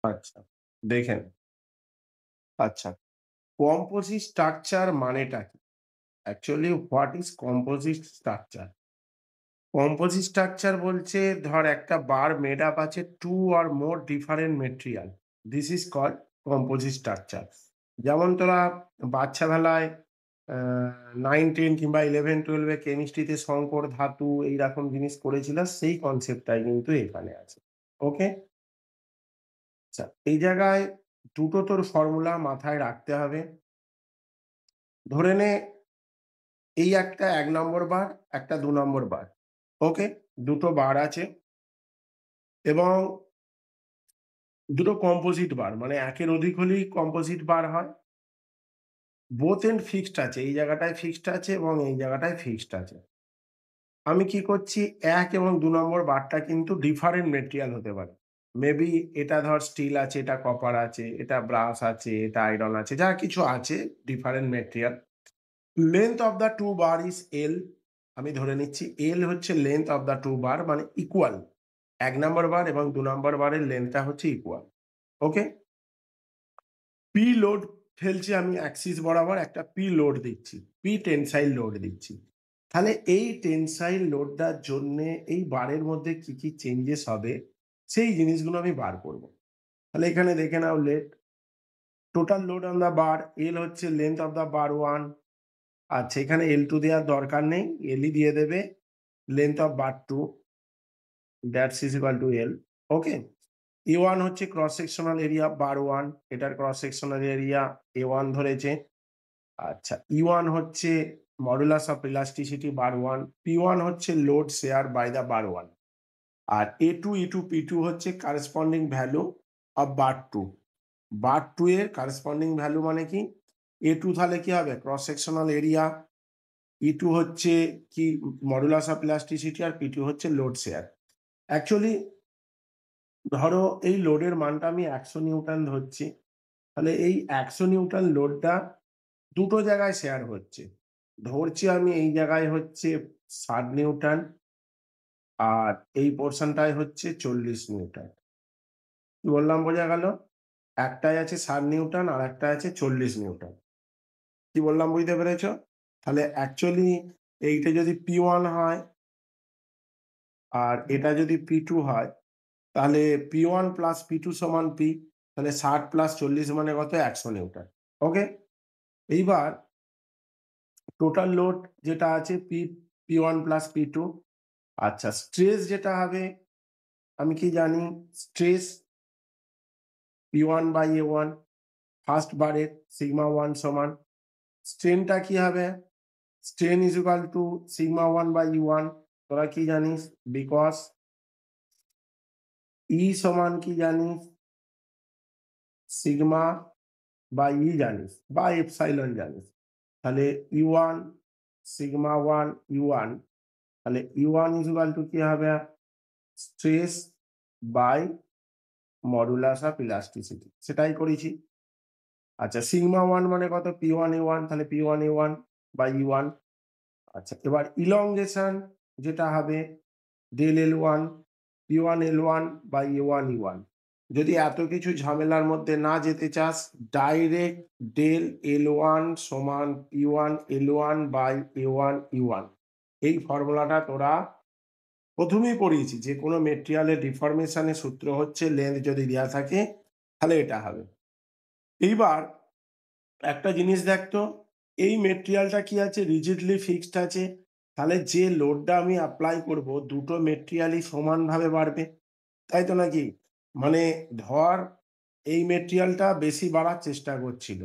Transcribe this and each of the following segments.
আচ্ছা, দেখেন। আচ্ছা, কম্পোজিট স্ট্রাকচার মানেটা কি? Actually what is composite structure? Composite structure বলছে ধর একটা বার মেড আপ আছে 2 or more different material. This is called composite structure. যেমন তোরা বাচ্চাবেলায় আ 9, 10 কিংবা 11, 12 এ কেমিস্ট্রিতে সংকর ধাতু এইরকম জিনিস করেছিলাস সেই কনসেপ্টটাই কিন্তু এখানে আছে। ওকে? আচ্ছা, এই জায়গায় দুটো তোর ফর্মুলা মাথায় রাখতে হবে। ধরে নে এই একটা ১ নম্বর বার, একটা ২ নম্বর বার। ওকে? দুটো বার আছে এবং দুটো কম্পোজিট বার মানে একের অধিক হলেই কম্পোজিট বার হয়। বোথ এন্ড ফিক্সড আছে। এই জায়গাটায় ফিক্সড আছে এবং এই জায়গাটায় ফিক্সড আছে। আমি কি করছি ১ এবং ২ নম্বর বারটা কিন্তু ডিফারেন্ট মেটেরিয়াল হতে পারে। মেবি এটা ধর স্টিল আছে, এটা কপার আছে, এটা ব্রাস আছে, এটা আয়রন আছে, যা কিছু আছে different material. Length of the 2 bar is L। আমি ধরে নিচ্ছি L হচ্ছে লেংথ অফ দ্যা 2 বার মানে ইকুয়াল। ১ নম্বর বার এবং ২ নম্বর বারের লেংথটা হচ্ছে ইকুয়াল। ওকে? পি লোড ফেলছি আমি অ্যাক্সিস বরাবর একটা পি লোড দিচ্ছি। পি টেনসাইল লোড দিচ্ছি। তাহলে এই টেনসাইল লোডটার জন্যে এই বারের মধ্যে কি চেঞ্জেস হবে সেই জিনিসগুলো আমি বার করব। তাহলে এখানে দেখে নাও total load on the bar L হচ্ছে লেংথ অফ দ্যা বার 1। আচ্ছা এখানে L2 দেওয়ার দরকার নেই। L ই দিয়ে দেবে। Length of bar 2 that's is equal two L। Okay? A1 হচ্ছে ক্রস সেকশনাল এরিয়া বার 1 এটার ক্রস সেকশনাল এরিয়া A1 ধরেছে। আচ্ছা E1 হচ্ছে modulus of elasticity bar 1, P1 হচ্ছে load share by the bar 1 আর A2, E2, P2 হচ্ছে corresponding value of bar 2। Bar 2 এর corresponding value মানে কি? A2 তাহলে কি হবে? ক্রস সেকশনাল এরিয়া, E2 হচ্ছে কি modulus of elasticity R P2 হচ্ছে লোড শেয়ার। অ্যাকচুয়ালি ধরো এই লোডের মানটা আমি ১০০ নিউটন ধরছি। তাহলে এই ১০০ নিউটন লোডটা দুটো জায়গায় শেয়ার হচ্ছে। ধরছি আমি এই জায়গায় হচ্ছে ৬০ নিউটন আর এই পোরশনটায় হচ্ছে ৪০ নিউটন। কি বললাম বোঝা গেল? একটায় আছে ৬০ নিউটন আর একটায় আছে ৪০ নিউটন। কি বললাম বুঝতে পেরেছ? তাহলে অ্যাকচুয়ালি এইটা যদি P1 হয় আর এটা যদি P2 হয় তাহলে P1 প্লাস P2 সমান P। তাহলে ৬০ প্লাস ৪০ মানে কত? ১০০ নিউটন। ওকে? এইবার টোটাল লোড যেটা আছে P1 প্লাস P2। আচ্ছা স্ট্রেস যেটা হবে আমি কি জানি? Stress P1 by A1 first বারের সিগমা 1 সমান স্ট্রেনটা কি হবে? Strain is equal to sigma 1 by E1। তোরা কি জানিস? বিকজ E সমান কি জানিস? সিগমা বাই E জানিস বা এপসাইলন জানিস। তাহলে E1 সিগমা 1 E1 তাহলে E1 ইজ ইকুয়াল টু কি হবে? Stress by modulus of elasticity সেটাই করেছি। আচ্ছা সিগমা 1 মানে কত? P1 A1 তাহলে P1 A1 বাই E1। আচ্ছা এবার ইলংগেশন যেটা হবে del L1 P1 L1 by A1 E1। যদি এত কিছু ঝামেলার মধ্যে না যেতে চাস ডাইরেক্ট ডেল L1 সমান P1 L1 by A1 E1 এই ফর্মুলাটা তোরা প্রথমেই পড়িয়েছি। যে কোনো মেটেরিয়ালের ডিফরমেশনের সূত্র হচ্ছে লেন্থ যদি দেয়া থাকে তাহলে এটা হবে। এইবার একটা জিনিস দেখ তো, এই মেটেরিয়ালটা কি আছে? রিজিডলি ফিক্সড আছে। তাহলে যে লোডটা আমি এপ্লাই করব দুটো মেটেরিয়ালই সমানভাবে বাড়বে। তাই তো নাকি? মানে ধর এই মেটেরিয়ালটা বেশি বাড়ার চেষ্টা করছিল।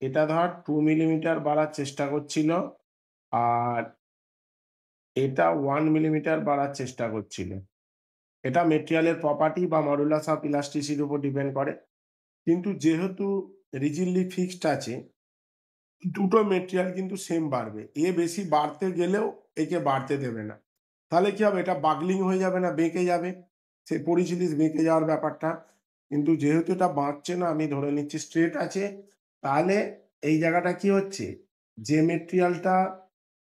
এটা ধর 2 মিলিমিটার বাড়ার চেষ্টা করছিল। আর এটা 1 মিলিমিটার বাড়ার চেষ্টা করছিল। এটা মেটেরিয়ালের প্রপার্টি বা মডুলাস অফ ইলাস্টিসিটির উপর ডিপেন্ড করে। কিন্তু যেহেতু রিজিডলি ফিক্সড আছে দুটো মেটেরিয়াল কিন্তু সেম বাড়বে। এ বেশি বাড়তে গেলেও একে বাড়তে দেবে না। তাহলে কি হবে? এটা বাকলিং হয়ে যাবে না বেঁকে যাবে। সে পড়েছিলিস বেঁকে যাওয়ার ব্যাপারটা। কিন্তু যেহেতু এটা বাঁকছে না আমি ধরে নিচ্ছি স্ট্রেট আছে। তাহলে এই জায়গাটা কি হচ্ছে? যে মেটেরিয়ালটা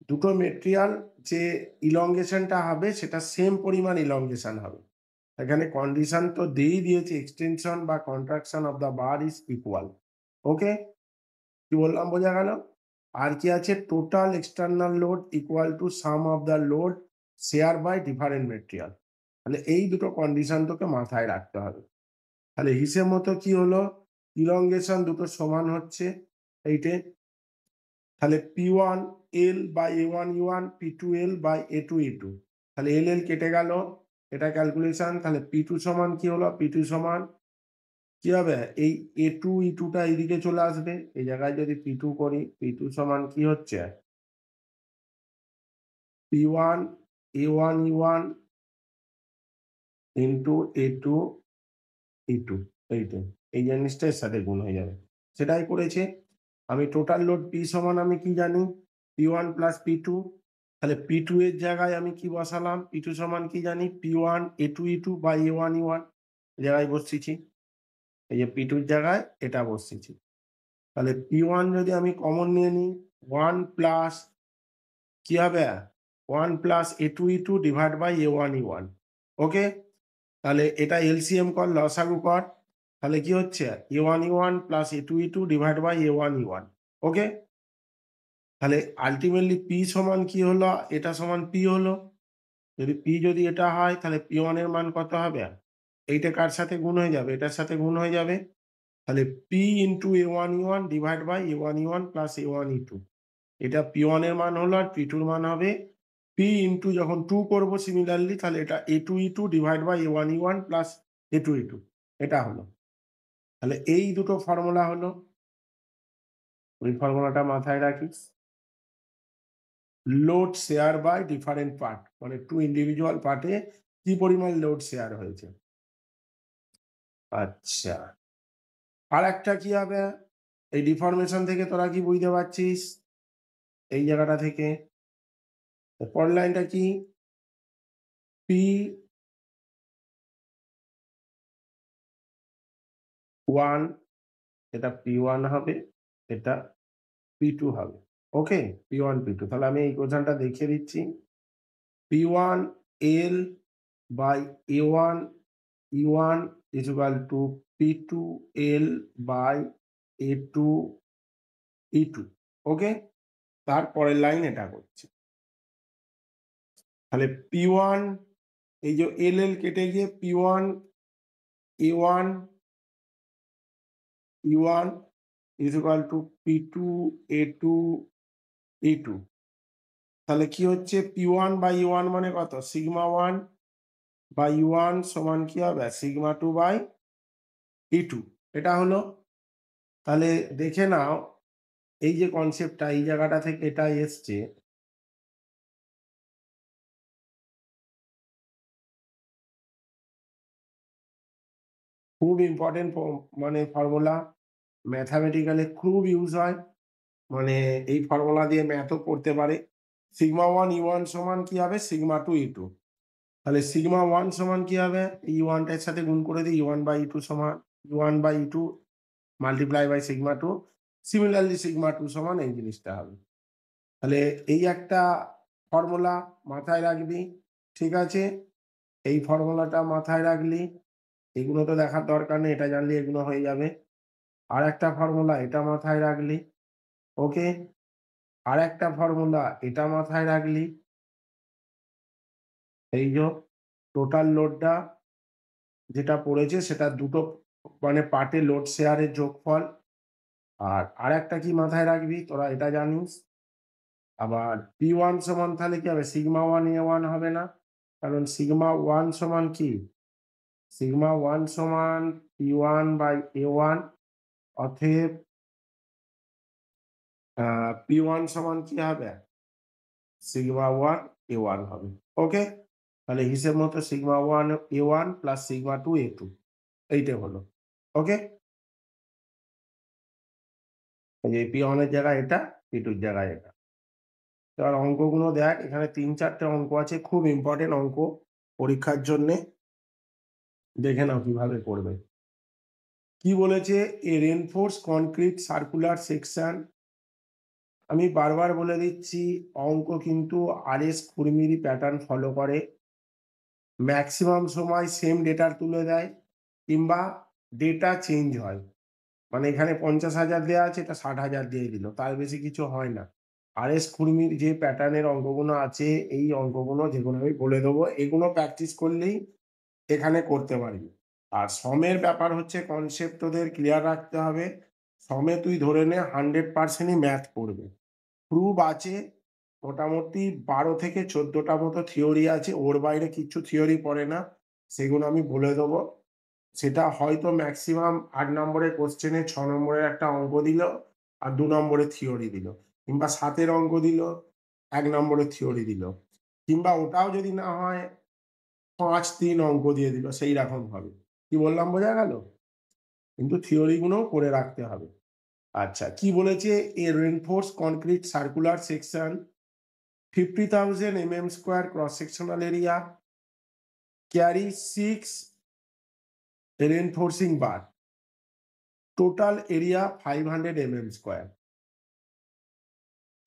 দুটো মেটেরিয়াল যে ইলংগেশনটা হবে সেটা সেম পরিমাণ ইলংগেশন হবে। এখানে কন্ডিশন তো দিয়েছে এক্সটেনশন বা contraction of the bar is equal. Okay, কি বললাম বোঝা গেল? আর কি আছে? Total external load equal to sum of the load share by different material. তাহলে এই দুটো কন্ডিশন তোকে মাথায় রাখতে হবে। তাহলে হিসেব মতো কি হলো? ইলংগেশন দুটো সমান হচ্ছে এইটে। তাহলে P1 L by A1 E1, P2 L by A2 E2। তাহলে L L কেটে গেল, এটা ক্যালকুলেশন। তাহলে P2 সমান কি হলো? P2 সমান কি হবে? এই A2 E2 টা এইদিকে চলে আসবে। এই জায়গায় যদি P2 করি, P2 সমান কি হচ্ছে? P1 A1 E1 into A2 E2। এইটা, এই জিনিসটা এর সাথে গুণ হয়ে যাবে। সেটাই করেছে। আমি টোটাল লোড P সমান আমি কি জানি? P1 plus P2। তাহলে P2 এর জায়গায় আমি কি বসালাম? P2 সমান কি জানি? P1 A2 E2 by A1 E1 এই জায়গায় বসিয়েছি। এই যে P2 এর জায়গায় এটা বসিয়েছি। তাহলে P1 যদি আমি কমন নিয়ে নিই, 1 প্লাস কি হবে? 1 plus A2 E2 divide by A1 E1। ওকে? তাহলে এটা এলসিএম কর, লসাগু কর। তাহলে কি হচ্ছে? A1 E1 plus A2 E2 divide by A1 E1। ওকে? তাহলে আল্টিমেটলি P সমান কি হলো? এটা সমান P হলো। যদি P যদি এটা হয় তাহলে P1 এর মান কত হবে? এইটা কার সাথে গুণ হয়ে যাবে? এটার সাথে গুণ হয়ে যাবে। তাহলে P into A1 E1 divide by A1 E1 plus A1 E2। এটা P1 এর মান হলো, আর P2 এর মান হবে P ইনটু, যখন 2 করব সিমিলারলি, তাহলে এটা A2 E2 divide by A1 E1 plus A2 E2। এটা হলো। তাহলে এই দুটো ফর্মুলা হলো। ওই ফর্মুলাটা মাথায় রাখিস। Load share by different part, মানে টু ইন্ডিভিজুয়াল পার্টে কি পরিমাণ লোড শেয়ার হয়েছে। আচ্ছা, আর একটা কি হবে? এই ডিফরমেশন থেকে তোরা কি বুঝতে পারছিস? এই জায়গাটা থেকে পরের লাইনটা কি? P1, এটা P1 হবে, এটা P2 হবে। ওকে, P1 P2। তাহলে আমি এই ইকুয়েশনটা দেখিয়ে দিচ্ছি। P1 L by A1 E1 is equal to P2 L by A2 E2। ওকে, তারপরের লাইন এটা করছি। তাহলে P1, এই যে L L কেটে গিয়ে P1 A1 E1 is equal to P2 A2 E2। তাহলে কি হচ্ছে? P1 বাই E1 মানে কত? সিগমা 1 বাই E1 সমান কি হবে? Sigma 2 by E2। এটা হলো। তাহলে দেখে নাও, এই যে কনসেপ্টটা এই জায়গাটা থেকে এটা এসছে। খুব ইম্পর্টেন্ট মানে ফর্মুলা, ম্যাথামেটিক্যালি খুব ইউজ হয়। মানে এই ফর্মুলা দিয়ে ম্যাথও করতে পারে। সিগমা 1 E1 সমান কি হবে? Sigma 2 E2। তাহলে সিগমা 1 সমান কি হবে? E1 টার সাথে গুণ করে দিই, E1 বাই E2 সমান E1 by E2 multiply by sigma 2। Similarly sigma 2 সমান এই জিনিসটা হবে। তাহলে এই একটা ফর্মুলা মাথায় রাখবি। ঠিক আছে? এই ফর্মুলাটা মাথায় রাখলি। এগুলো তো দেখার দরকার নেই, এটা জানলে এগুলো হয়ে যাবে। আর একটা ফর্মুলা এটা মাথায় রাখলি। ওকে, আর একটা ফর্মুলা এটা মাথায় রাখলি। এই যে টোটাল লোডটা যেটা পড়েছে সেটা দুটো মানে পার্টে লোড শেয়ারের যোগফল। আর আরেকটা কি মাথায় রাখবি তোরা? এটা জানিস। আবার P1 সমান তাহলে কি হবে? সিগমা 1 A1 হবে না? কারণ সিগমা 1 সমান কি? সিগমা 1 সমান P1 বাই A1। অতএব P1 সমান কি হবে? সিগমা 1 A1 হবে। ওকে, তাহলে হিসেব মতো sigma 1 A1 plus sigma 2 A2 এইটা হলো। ওকে, এই যে P1 এর জায়গায় এটা, P2 এর জায়গায় এটা। এবার অঙ্কগুলো দেখ, এখানে ৩-৪টে অঙ্ক আছে, খুব ইম্পর্টেন্ট অঙ্ক পরীক্ষার জন্যে। দেখে নাও কিভাবে করবে। কি বলেছে? A reinforce concrete circular section. আমি বারবার বলে দিচ্ছি, অঙ্ক কিন্তু RS কুর্মির প্যাটার্ন ফলো করে। ম্যাক্সিমাম সময় সেম ডেটা তুলে দেয়, কিংবা ডেটা চেঞ্জ হয়। মানে এখানে 50,000 দেওয়া আছে, এটা 60,000 দিয়ে দিল, তার বেশি কিছু হয় না। আর.এস খুরমির যে প্যাটার্নের অঙ্কগুলো আছে, এই অঙ্কগুলো যেগুলো আমি বলে দেবো, এগুলো প্র্যাকটিস করলেই এখানে করতে পারবি। আর সমের ব্যাপার হচ্ছে, কনসেপ্ট তোদের ক্লিয়ার রাখতে হবে। সমে তুই ধরে নে 100%ই ম্যাথ পড়বে। প্রুফ আছে মোটামুটি 12 থেকে 14টা মতো থিওরি আছে, ওর বাইরে কিচ্ছু থিওরি পড়ে না, সেগুলো আমি বলে দেবো। সেটা হয়তো ম্যাক্সিমাম 8 নম্বরের কোশ্চেনে 6 নম্বরের একটা অঙ্ক দিল, আর 2 নম্বরের থিওরি দিল, কিংবা 7 এর অঙ্ক দিল, 1 নম্বরের থিওরি দিল, কিংবা ওটাও যদি না হয় 5-3 অঙ্ক দিয়ে দিল, সেই রকম হবে। কি বললাম বোঝা গেল? কিন্তু থিওরি গুলোও করে রাখতে হবে। আচ্ছা, কি বলেছে? A reinforce concrete circular section 50,000 mm square cross sectional area carry 6 reinforcing bar, total area 500 mm square.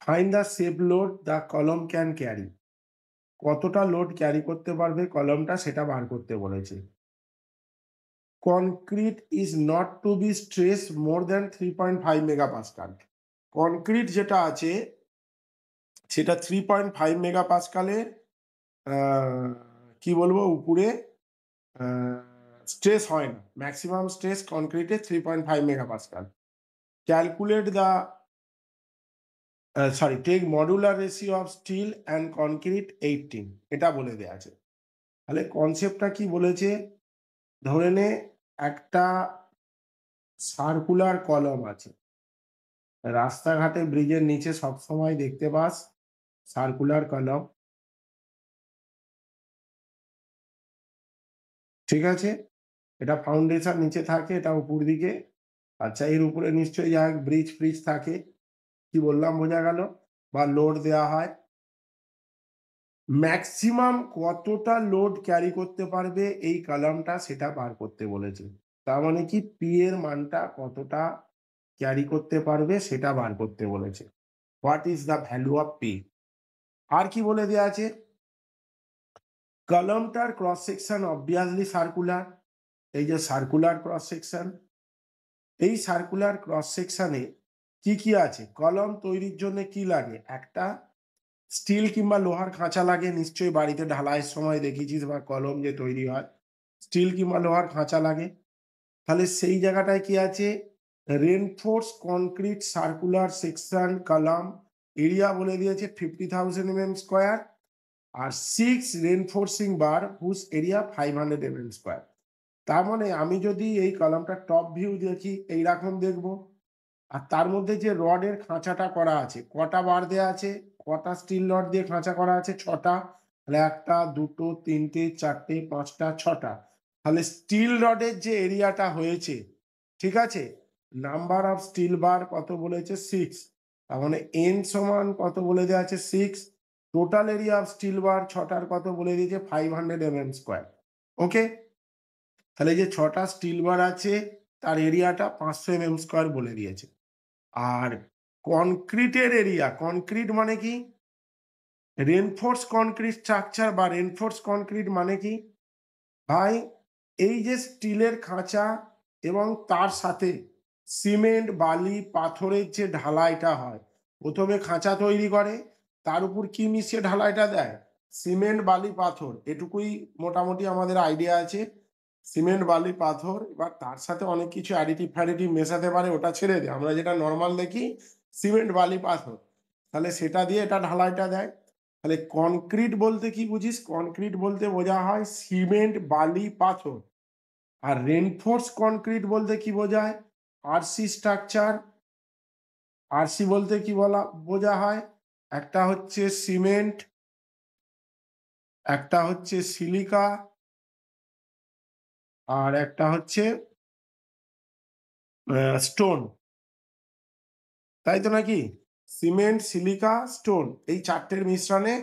Find the shape load the column can carry. কতটা লোড ক্যারি করতে পারবে কলমটা, সেটা বার করতে বলেছে। Concrete is not to be stress more than 3.5 megapascal. Concrete যেটা আছে সেটা 3.5 মেগাপাস্কালের কি বলবো উপরে স্ট্রেস হয় না। ম্যাক্সিমাম স্ট্রেস কনক্রিটে 3.5 megapascal. Calculate the take modular ratio of steel and concrete 18, এটা বলে দেওয়া আছে। তাহলে কনসেপ্টটা কি বলেছে? ধরে নে একটা সার্কুলার কলম আছে, রাস্তাঘাটে ব্রিজের নিচে সবসময় দেখতে পাস সার্কুলার কলম, ঠিক আছে? এটা ফাউন্ডেশন নিচে থাকে, এটা উপর দিকে। আচ্ছা, এর উপরে নিশ্চয়ই যা ব্রিজ ফ্রিজ থাকে। কি বললাম বোঝা গেল? বা লোড দেওয়া হয়। ম্যাক্সিমাম কতটা লোড ক্যারি করতে পারবে এই কলামটা, সেটা বার করতে বলেছে। তার মানে কি, পি এর মানটা কতটা ক্যারি করতে পারবে সেটা বার করতে বলেছে। What is the value of P? আর কি বলে দেওয়া আছে? কলমটার ক্রস সেকশন অবভিয়াসলি সার্কুলার। এই যে সার্কুলার ক্রস সেকশন, এই সার্কুলার ক্রস সেকশনে কি কি আছে? কলম তৈরির জন্য কি লাগে? একটা স্টিল কিংবা লোহার খাঁচা লাগে, নিশ্চয়ই বাড়িতে ঢালাইয়ের সময় দেখেছিস, বা কলম যে তৈরি হয় স্টিল কিংবা লোহার খাঁচা লাগে। তাহলে সেই জায়গাটায় কি আছে? Reinforce concrete circular section column, area বলে দিয়েছে 50,000 mm স্কোয়ার, আর 6 reinforcing bar whose area 500 mm square. তার মানে আমি যদি এই কলামটা টপ ভিউ দেখি, এইরকম দেখবো। আর তার মধ্যে যে রডের খাঁচাটা করা আছে, কটা বার দেওয়া আছে, কটা স্টিল রড দিয়ে খাঁচা করা আছে? 6টা। তাহলে 1টা 2টো 3টে 4টে 5টা 6টা। তাহলে স্টিল রডের যে এরিয়াটা হয়েছে, ঠিক আছে, নাম্বার অফ স্টিল বার কত বলেছে? 6। তার মানে এন সমান কত বলে দেওয়া আছে? 6। Total area of steel bar 6টার কত বলে দিয়েছে? 500 mm স্কোয়ার। ওকে, তাহলে যে 6টা স্টিল বার আছে তার এরিয়াটা 500 mm স্কোয়ার বলে দিয়েছে। আর কনক্রিটের এরিয়া, কনক্রিট মানে কি? রেনফোর্স কনক্রিট স্ট্রাকচার বা রেনফোর্স কনক্রিট মানে কি ভাই? এই যে স্টিলের খাঁচা এবং তার সাথে সিমেন্ট বালি পাথরের যে ঢালাইটা হয়, প্রথমে খাঁচা তৈরি করে, তার উপর কি মিশিয়ে ঢালাইটা দেয়? সিমেন্ট বালি পাথর। এটুকুই মোটামুটি আমাদের আইডিয়া আছে, সিমেন্ট বালি পাথর। এবার তার সাথে অনেক কিছু অ্যাডিটিভ ফ্যাডিটিভ মেশাতে পারে, ওটা ছেড়ে দেয়, আমরা যেটা নর্মাল দেখি সিমেন্ট বালি পাথর। তাহলে সেটা দিয়ে এটা ঢালাইটা দেয়। তাহলে কনক্রিট বলতে কি বুঝিস? কনক্রিট বলতে বোঝা হয় সিমেন্ট বালি পাথর। আর রেনফোর্স কনক্রিট বলতে কি বোঝায়? RC structure. আরসি বলতে কি বোঝা হয়? একটা হচ্ছে সিমেন্ট, একটা হচ্ছে সিলিকা, আর একটা হচ্ছে স্টোন, তাই তো নাকি? সিমেন্ট সিলিকা স্টোন, এই চারটের মিশ্রণে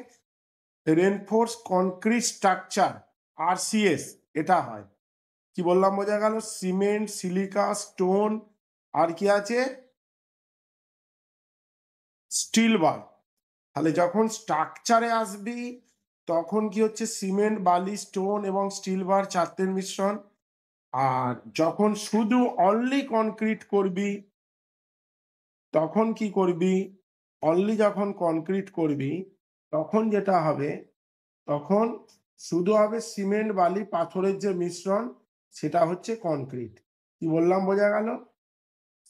রেনফোর্স কনক্রিট স্ট্রাকচার আরসিএস এটা হয়। কি বললাম বোঝা গেল? সিমেন্ট সিলিকা স্টোন, আর কি আছে? স্টিল বার। তাহলে যখন স্ট্রাকচারে আসবি তখন কি হচ্ছে সিমেন্ট, বালি, স্টোন এবং স্টিল বার চারটের মিশ্রণ। আর যখন শুধু অনলি কনক্রিট করবি তখন কি করবি, অনলি যখন কনক্রিট করবি তখন যেটা হবে, তখন শুধু হবে সিমেন্ট, বালি, পাথরের যে মিশ্রণ সেটা হচ্ছে কনক্রিট। কি বললাম বোঝা গেল?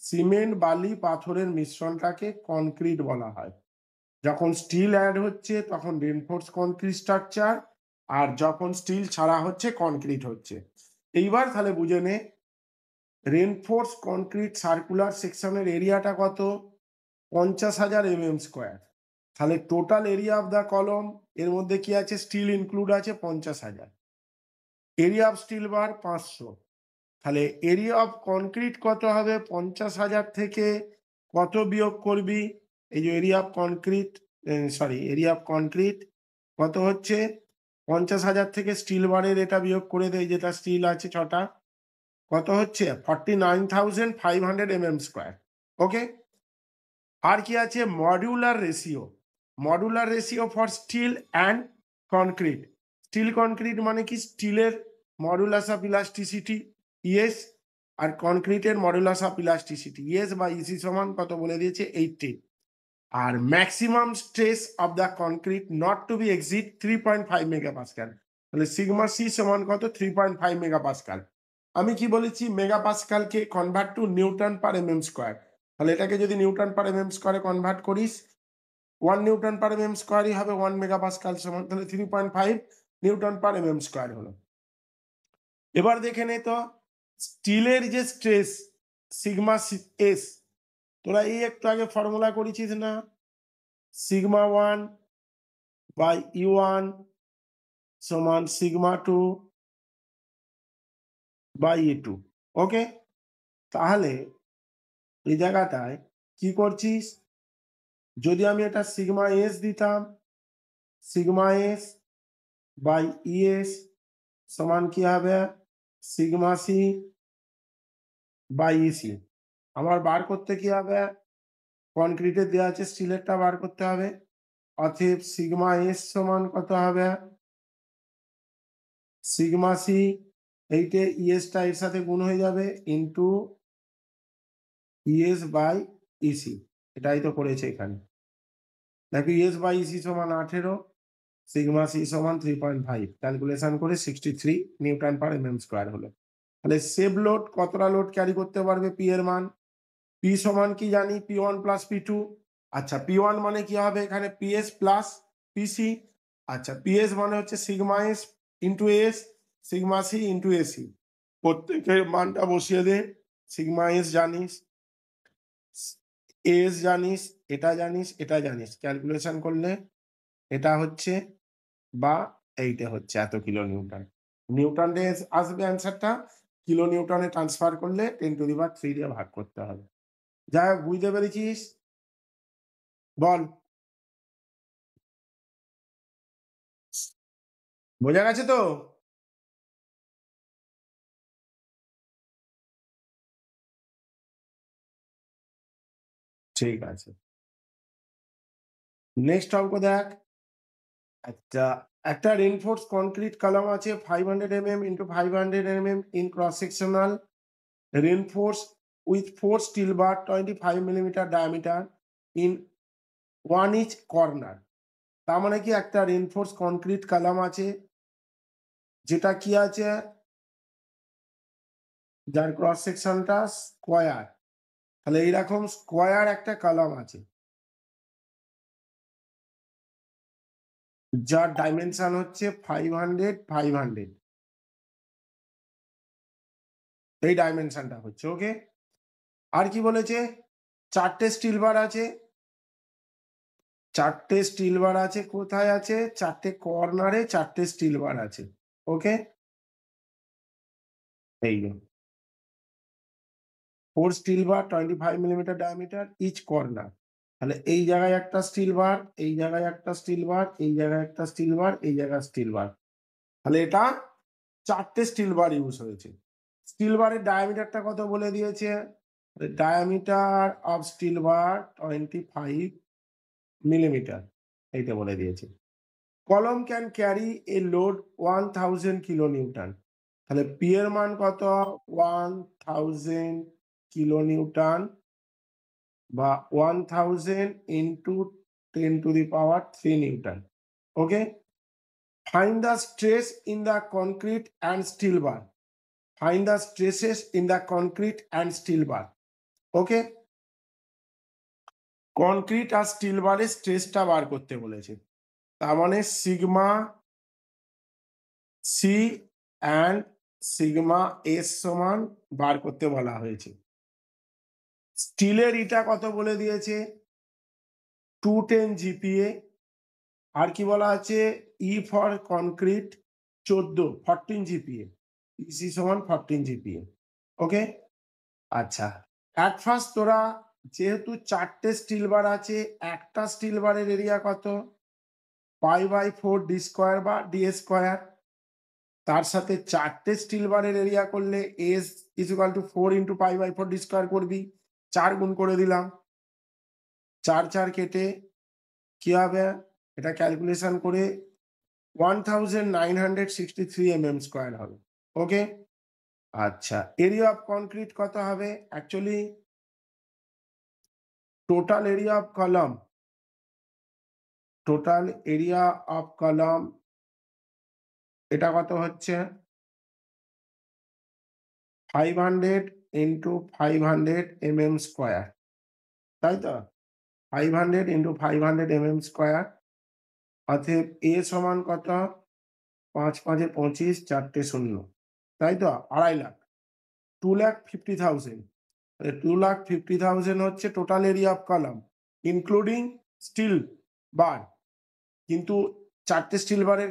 সিমেন্ট, বালি, পাথরের মিশ্রণটাকে কনক্রিট বলা হয়। যখন স্টিল অ্যাড হচ্ছে তখন রিইনফোর্স কনক্রিট স্ট্রাকচার, আর যখন স্টিল ছাড়া হচ্ছে কনক্রিট হচ্ছে। এইবার তাহলে বুঝে নে, রিইনফোর্স কনক্রিট সার্কুলার সেকশনের এরিয়াটা কত? 50,000 mm²। তাহলে টোটাল এরিয়া অফ দ্য কলম এর মধ্যে কি আছে? স্টিল ইনক্লুড আছে 50,000। এরিয়া অফ স্টিল বার 500। তাহলে এরিয়া অফ কনক্রিট কত হবে? 50,000 থেকে কত বিয়োগ করবি? এই যে area of concrete, area of concrete কত হচ্ছে? 50,000 থেকে স্টিল বারের এটা বিয়োগ করে দেয়, যেটা স্টিল আছে 6টা, কত হচ্ছে? 49,500 mm²। ওকে। আর কি আছে? Modular ratio. Modular ratio for steel and concrete. Steel concrete মানে কি? স্টিলের মডুলাস অফ ইলাস্টিসিটি ইএস, আর কনক্রিটের মডুলাস অফ ইলাস্টিসিটি ইএস বা ইসি সমান কত বলে দিয়েছে? 80। আর maximum stress of the concrete not to be exceed 3.5 megapascal. তাহলে সিগমা সি সমান কত? 3.5 মেগাপাস্কাল। আমি কি বলেছি? মেগাপাস্কালকে convert to newton per mm²। তাহলে এটাকে যদি নিউটন পার mm² কনভার্ট করিস, 1 নিউটন পার mm² হবে 1 মেগাপাস্কাল সমান, তাহলে 3.5 নিউটন পার mm² হলো। এবার দেখে নে তো, স্টিলের যে স্ট্রেস সিগমা এস, তোরা এই একটু আগে ফর্মুলা করেছিস না? সিগমা 1 বাই E1 সমান সিগমা 2 বাই E2। ওকে। তাহলে এই জায়গাটায় কি করছিস? যদি আমি এটা সিগমা এস দিতাম, সিগমা এস বাই ইএস সমান কি হবে? Sigma C by EC. আমার বার করতে কি হবে? কনক্রিটের দেওয়া আছে, স্টিলেরটা বার করতে হবে। অতএব সিগমা এস সমান কত হবে? সিগমা সি, এইটে ইএসটা এর সাথে গুণ হয়ে যাবে, ইন্টু ইএস বাই ইসি। এটাই তো করেছে এখানে। দেখো ইএস বাই ইসি সমান 18, সিগমা সি সমান 3.5, ক্যালকুলেশন করে 63 নিউটন পার mm² হলো। তাহলে সেভ লোড কতটা লোড ক্যারি করতে পারবে পি এর মান? পি সমান কি জানি? P1 plus P2। আচ্ছা, P1 মানে কি হবে? এখানে PS প্লাস PC। আচ্ছা, PS মানে হচ্ছে sigma S into S, sigma C into AC. প্রত্যেকের মানটা বসিয়ে দে। সিগমা এস জানিস, এস জানিস, এটা জানিস, এটা জানিস, ক্যালকুলেশন করলে এটা হচ্ছে বা এইটা হচ্ছে এত কিলো নিউটন। নিউটনে আসবে অ্যান্সারটা, কিলো নিউটনে ট্রান্সফার করলে 10⁻³ দিয়ে ভাগ করতে হবে। যাই হোক, বুঝতে পেরেছিস? বল, বোঝা গেছে তো? ঠিক আছে, নেক্সট অঙ্ক দেখ। একটা একটা রেনফোর্স কনক্রিট কলাম আছে 500 mm into 500 mm in cross sectional, reinforced with 4 steel bar 25 millimeter diameter in one each corner। তার মানে কি? একটা রেনফোর্স কনক্রিট কলাম আছে, যেটা কি আছে? যার ক্রস সেকশনটা স্কোয়ার। তাহলে এইরকম স্কোয়ার একটা কলাম আছে, যার ডাইমেনশন হচ্ছে 500 500। এই ডাইমেনশনটা হচ্ছে। ওকে। আর কি বলেছে? চারটে স্টিল বার আছে। চারটে স্টিল বার আছে কোথায় আছে? চারটে কর্নারে চারটে স্টিল বার আছে। ওকে। এই যে 4 steel bar 25 millimetre diameter each corner. তাহলে এই জায়গায় একটা স্টিল বার, এই জায়গায় একটা স্টিল বার, এই জায়গায় একটা স্টিল বার, এই জায়গায় স্টিল বার। তাহলে এটা চারটে স্টিল বার ইউজ হয়েছে। স্টিল বারের ডায়ামিটারটা কত বলে দিয়েছে? Diameter of steel bar 25 millimetre, এইটা বলে দিয়েছে। Column can carry a load 1000 kilonewton. তাহলে পি এর মান কত? 1000 কিলোনিউটন বা 1000 into 10 to the power 3 newton. Okay, find the stress in the concrete and steel bar. Find the stresses in the concrete and steel bar. Okay, concrete আর steel বারের স্ট্রেসটা বার করতে বলেছে। তার মানে sigma C and sigma S সমান বার করতে বলা হয়েছে। স্টিলের ইটা কত বলে দিয়েছে? 210 জিপিএ। আর কি বলা আছে? E for concrete 14 GPA. EC সমান 14 জিপিএ। ওকে, আচ্ছা, অ্যাট ফার্স্ট তোরা যেহেতু 4টে স্টিল বার আছে, একটা স্টিল বারের এরিয়া কত? পাই/4 ডি স্কোয়ার বা ডি স্কোয়ার। তার সাথে 4টে স্টিল বারের এরিয়া করলে এস ইকুয়াল টু 4 ইন্টু পাই/4 ডি স্কোয়ার করবি। 4 গুণ করে দিলাম, 4 4 কেটে কি হবে? এটা ক্যালকুলেশন করে 1963 mm² হবে। ওকে, আচ্ছা, এরিয়া অফ কনক্রিট কত হবে? Actually total area of column, total area of column এটা কত হচ্ছে? 500 ইন্টু 500 mm², তাই তো? 500 ইন্টু 500 mm²। অতএব এ সমান কত? 5 5 25, 4টে শূন্য, তাই তো? 2,50,000, 2,50,000। 2,50,000 হচ্ছে total area of column including still বার। কিন্তু 4টে স্টিল বারের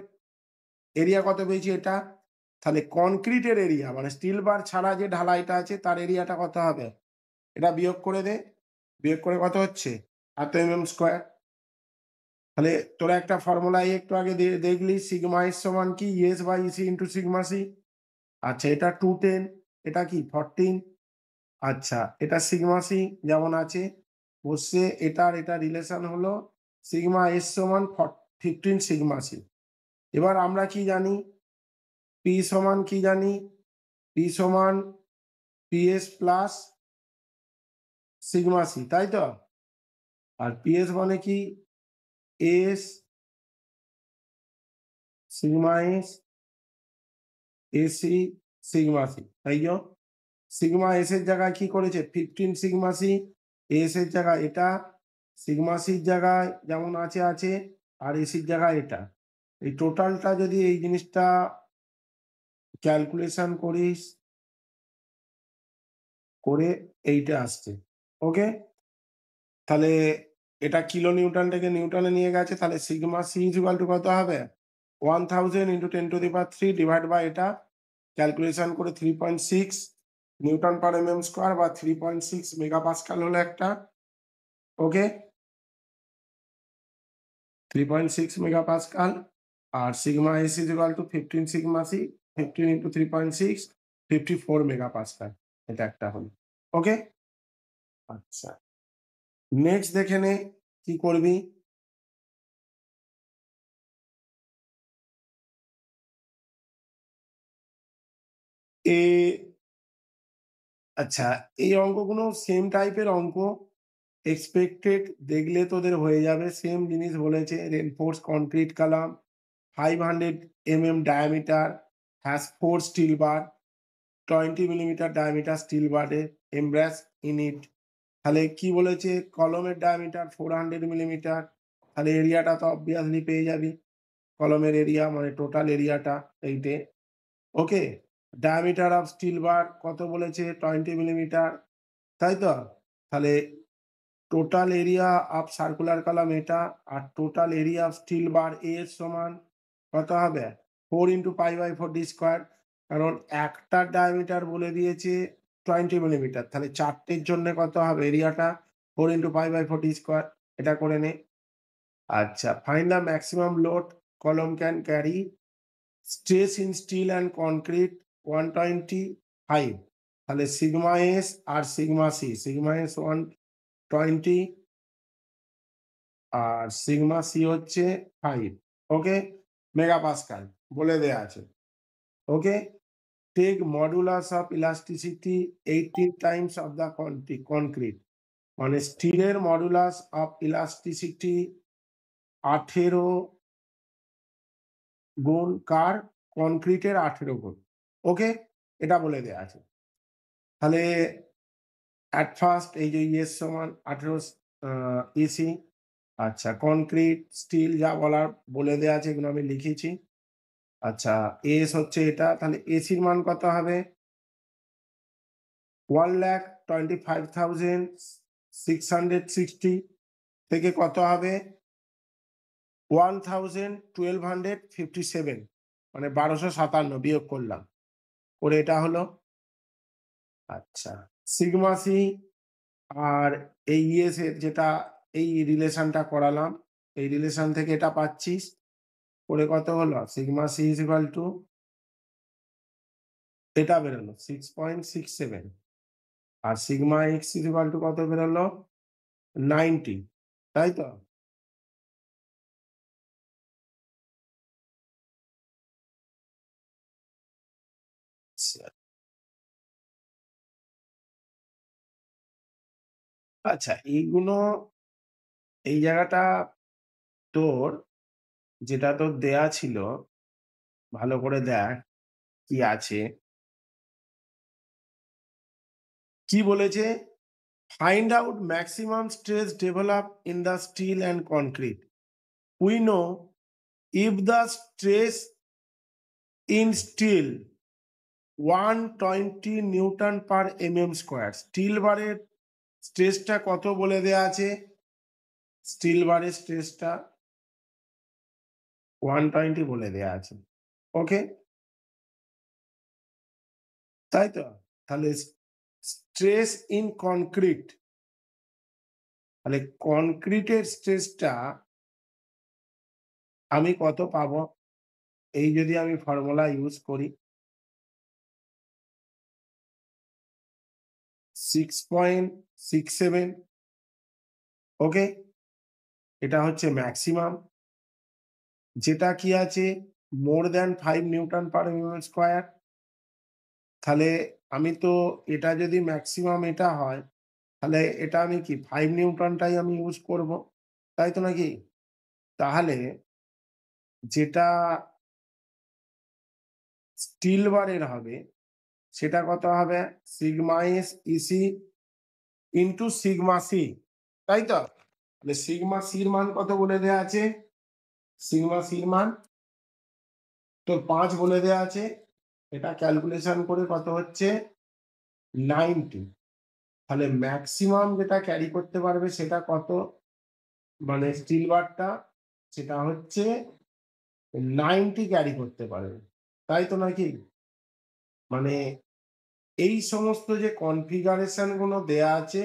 এরিয়া কত পেয়েছি এটা? তাহলে কনক্রিটের এরিয়া মানে স্টিল বার ছাড়া যে ঢালাইটা আছে তার এরিয়াটা কত হবে? এটা বিয়োগ করে দে। বিয়োগ করে কত হচ্ছে? এত mm²। তাহলে তোরা একটা ফর্মুলা একটু আগে দেখলি, সিগমা এস সমান কি? S by EC into sigma C. আচ্ছা, এটা 210, এটা কি 14। আচ্ছা, এটা সিগমা সি যেমন আছে বসছে, এটার এটা রিলেশন হলো সিগমা এস সমান 15 সিগমা সি। এবার আমরা কি জানি? পি সমান কি জানি? পি সমান পিএস প্লাস সিগমা সি, তাই তো? আর পিএস মানে কি? S sigma S AC sigma C, তাই তো? সিগমা এস এর জায়গায় কি করেছে? 15 সিগমা সি। এস এর জায়গায় এটা, সিগমা সির জায়গায় যেমন আছে আছে, আর এসির জায়গায় এটা। এই টোটালটা যদি এই জিনিসটা ক্যালকুলেশন করিস, করে এইটা আসছে। ওকে, তাহলে এটা কিলো নিউটনটাকে নিউটনে নিয়ে গেছে, তাহলে সিগমা সি ইকুয়াল টু কত হবে? 1000 into 10 to the power 3 divide by এটা ক্যালকুলেশন করে 3.6 নিউটন পার mm² বা 3.6 মেগাপাস্কাল হলো একটা। Okay, 3.6 megapascal. আর sigma S equal to 15 sigma C, 15 into 3.6, 54 megapascal. এটা একটা হলো। ওকে, আচ্ছা, নেক্সট দেখে নে কি করবি। এ আচ্ছা, এই অঙ্কগুলো সেম টাইপের অঙ্ক, এক্সপেক্টেড দেখলে তোদের হয়ে যাবে। সেম জিনিস বলেছে, reinforce concrete column 500 diameter has 4 steel bar, 20 millimeter diameter steel bar embrace in it। তাহলে কি বলেছে? কলমের ডায়ামিটার 400 মিলিমিটার। তাহলে এরিয়াটা তো অবভিয়াসলি পেয়ে যাবি। কলমের এরিয়া মানে টোটাল এরিয়াটা এইটে। Okay, diameter of steel bar কত বলেছে? 20 মিলিমিটার, তাই তো? তাহলে total area of circular column এটা, আর total area of steel bar A এর সমান কত হবে? 4 ইন্টু পাই/4 ডি স্কোয়ার। কারণ একটার ডায়ামিটার বলে দিয়েছে 20 মিলিমিটার, তাহলে 4টের জন্য কত হবে এরিয়াটা? 4 ইন্টু পাই/4 ডি স্কোয়ার। এটা করে নে। আচ্ছা, find the maximum load column can carry, stress in steel and concrete 125। তাহলে সিগমা এস আর সিগমা সি, সিগমা এস 120 আর সিগমা সি হচ্ছে 5। ওকে? মেগাপাস্কাল বলে দেয়া আছে। Okay? Take modulus of elasticity 18 times of the concrete. মানে স্টিলের modulus of elasticity 18 গুণ কার? কনক্রিটের 18 গুণ। ওকে? এটা বলে দেয়া আছে। তাহলে এট ফার্স্ট এই যে ইএস সমান 18 ইসি। আচ্ছা, কনক্রিট, স্টিল যা বলার বলে দেয়া আছে এগুলো আমি লিখেছি। আচ্ছা, এস হচ্ছে এটা। তাহলে এসির মান কত হবে? 1,25,660 থেকে কত হবে? 1,1257, মানে 1257 বিয়োগ করলাম। করে এটা হলো। আচ্ছা, সিগমা সি আর এই ইএস এর যেটা এই রিলেশনটা করালাম, এই রিলেশন থেকে এটা পাচ্ছিস। করে কত হলো? Sigma C is equal to এটা বেরোলো 6.67, আর sigma X is equal to কত বেরোলো? 90, তাই তো? আচ্ছা, আচ্ছা, এইগুলো এই জায়গাটা তোর যেটা তোর দেয়া ছিল, ভালো করে দেখ কি আছে। কি বলেছে? Find out maximum stress develop in the steel and concrete. We know if the stress in steel 120 newton per mm²। Steel বারের স্ট্রেসটা কত বলে দেয়া আছে? স্টিল বারের স্ট্রেসটা 120 বলে দেয়া আছে। ওকে? তাই তো? তাহলে স্ট্রেস ইন কনক্রিট, তাহলে কনক্রিটের স্ট্রেসটা আমি কত পাবো? এই যদি আমি ফর্মুলা ইউজ করি, 6.67। ওকে? এটা হচ্ছে ম্যাক্সিমাম। যেটা কি আছে? More than 5 Newton per mm²। তাহলে আমি তো এটা যদি ম্যাক্সিমাম এটা হয়, তাহলে এটা আমি কি 5 নিউটনটাই আমি ইউজ করব। তাই তো নাকি? তাহলে যেটা স্টিল বারের হবে সেটা কত হবে? Sigma S EC into sigma C. তাই তো? তাহলে সিগমা সির মান কত বলে দেয়া আছে? সিগমা সির মান তোর 5 বলে দেয়া আছে। এটা ক্যালকুলেশন করে কত হচ্ছে? 90। তাহলে ম্যাক্সিমাম যেটা ক্যারি করতে পারবে সেটা কত? মানে স্টিল বারটা সেটা হচ্ছে 90 ক্যারি করতে পারবে। তাই তো নাকি? মানে এই সমস্ত যে কনফিগারেশন গুলো দেয়া আছে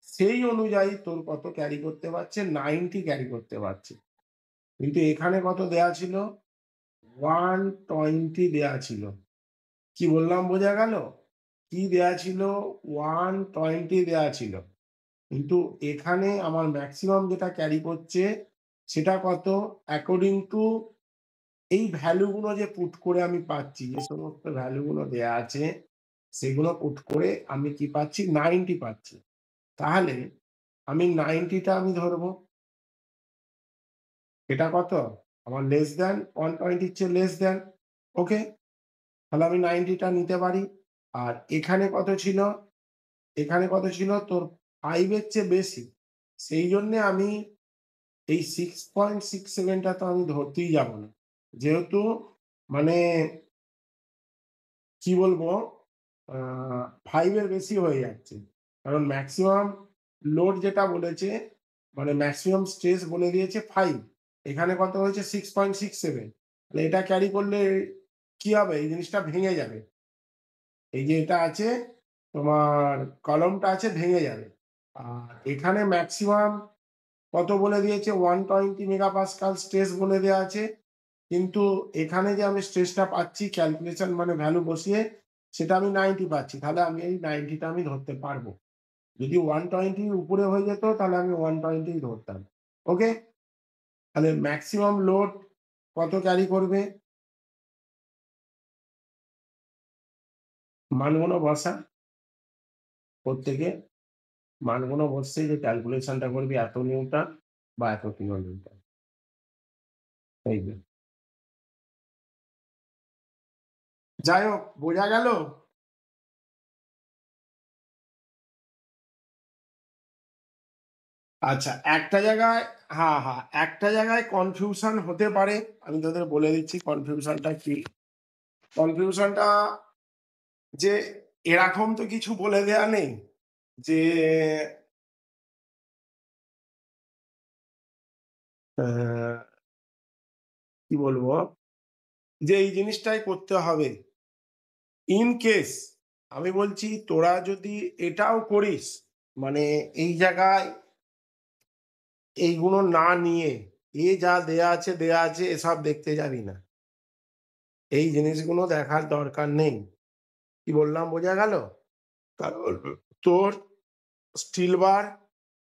সেই অনুযায়ী তোর কত ক্যারি করতে পারছে? 90 ক্যারি করতে পারছে। কিন্তু এখানে কত দেয়া ছিল? 120 দেয়া ছিল। কি বললাম বোঝা গেল? কি দেয়া ছিল? 120 দেয়া ছিল। কিন্তু এখানে আমার ম্যাক্সিমাম যেটা ক্যারি করছে সেটা কত? অ্যাকর্ডিং টু এই ভ্যালু গুলো যে পুট করে আমি পাচ্ছি, যে সমস্ত ভ্যালু গুলো দেয়া আছে সেগুলো পুট করে আমি কি পাচ্ছি? 90 পাচ্ছি। তাহলে আমি 90 টা আমি ধরবো। এটা কত? আমার লেস দ্যান 120 র চেয়ে লেস দ্যান। ওকে? তাহলে আমি 90 টা নিতে পারি। আর এখানে কত ছিল? এখানে কত ছিল? তোর 5 এর চেয়ে বেশি। সেই জন্যে আমি এই 6.67 টা তো আমি ধরতেই যাব না। যেহেতু মানে কি বলবো? আ 5 এর বেশি হয়ে যাচ্ছে। কারণ ম্যাক্সিমাম লোড যেটা বলেছে, মানে ম্যাক্সিমাম স্ট্রেস বলে দিয়েছে 5। এখানে কত হয়েছে? 6.67। তাহলে এটা ক্যারি করলে কি হবে? এই জিনিসটা ভেঙে যাবে। এই যে এটা আছে, তোমার কলমটা আছে, ভেঙে যাবে। আর এখানে ম্যাক্সিমাম কত বলে দিয়েছে? 120 মেগাপাস্কাল স্ট্রেস বলে দেয়া আছে। কিন্তু এখানে যে আমি স্ট্রেসটা পাচ্ছি ক্যালকুলেশন মানে ভ্যালু বসিয়ে সেটা আমি 90 পাচ্ছি। তাহলে আমি এই 90 টা আমি ধরতে পারবো। যদি 120 র উপরে হয়ে যেত তাহলে আমি 120 ই ধরতাম। ওকে? তাহলে ম্যাক্সিমাম লোড কত ক্যারি করবে? মানগুলো বসা প্রত্যেকে, মানগুলো বসিয়ে যে ক্যালকুলেশনটা করবি এত নিউটন বা এত কিলো নিউটন। এই যে। যাই হোক, বোঝা গেল? আচ্ছা, একটা জায়গায়, হ্যাঁ, হ্যাঁ, একটা জায়গায় কনফিউশন হতে পারে। আমি তোদের বলে দিচ্ছি কনফিউশনটা কি। কনফিউশনটা যে এরকম তো কিছু বলে দেয়া নেই যে আহ, কি বলবো, যে এই জিনিসটাই করতে হবে। ইন কেস আমি বলছি তোরা যদি এটাও করিস, মানে এই জায়গায় এইগুলো না নিয়ে এ যা দেয়া আছে এসব দেখতে যাবি না। এই জিনিসগুলো দেখার দরকার নেই। কি বললাম বোঝা গেল? কারণ তোর স্টিল বার,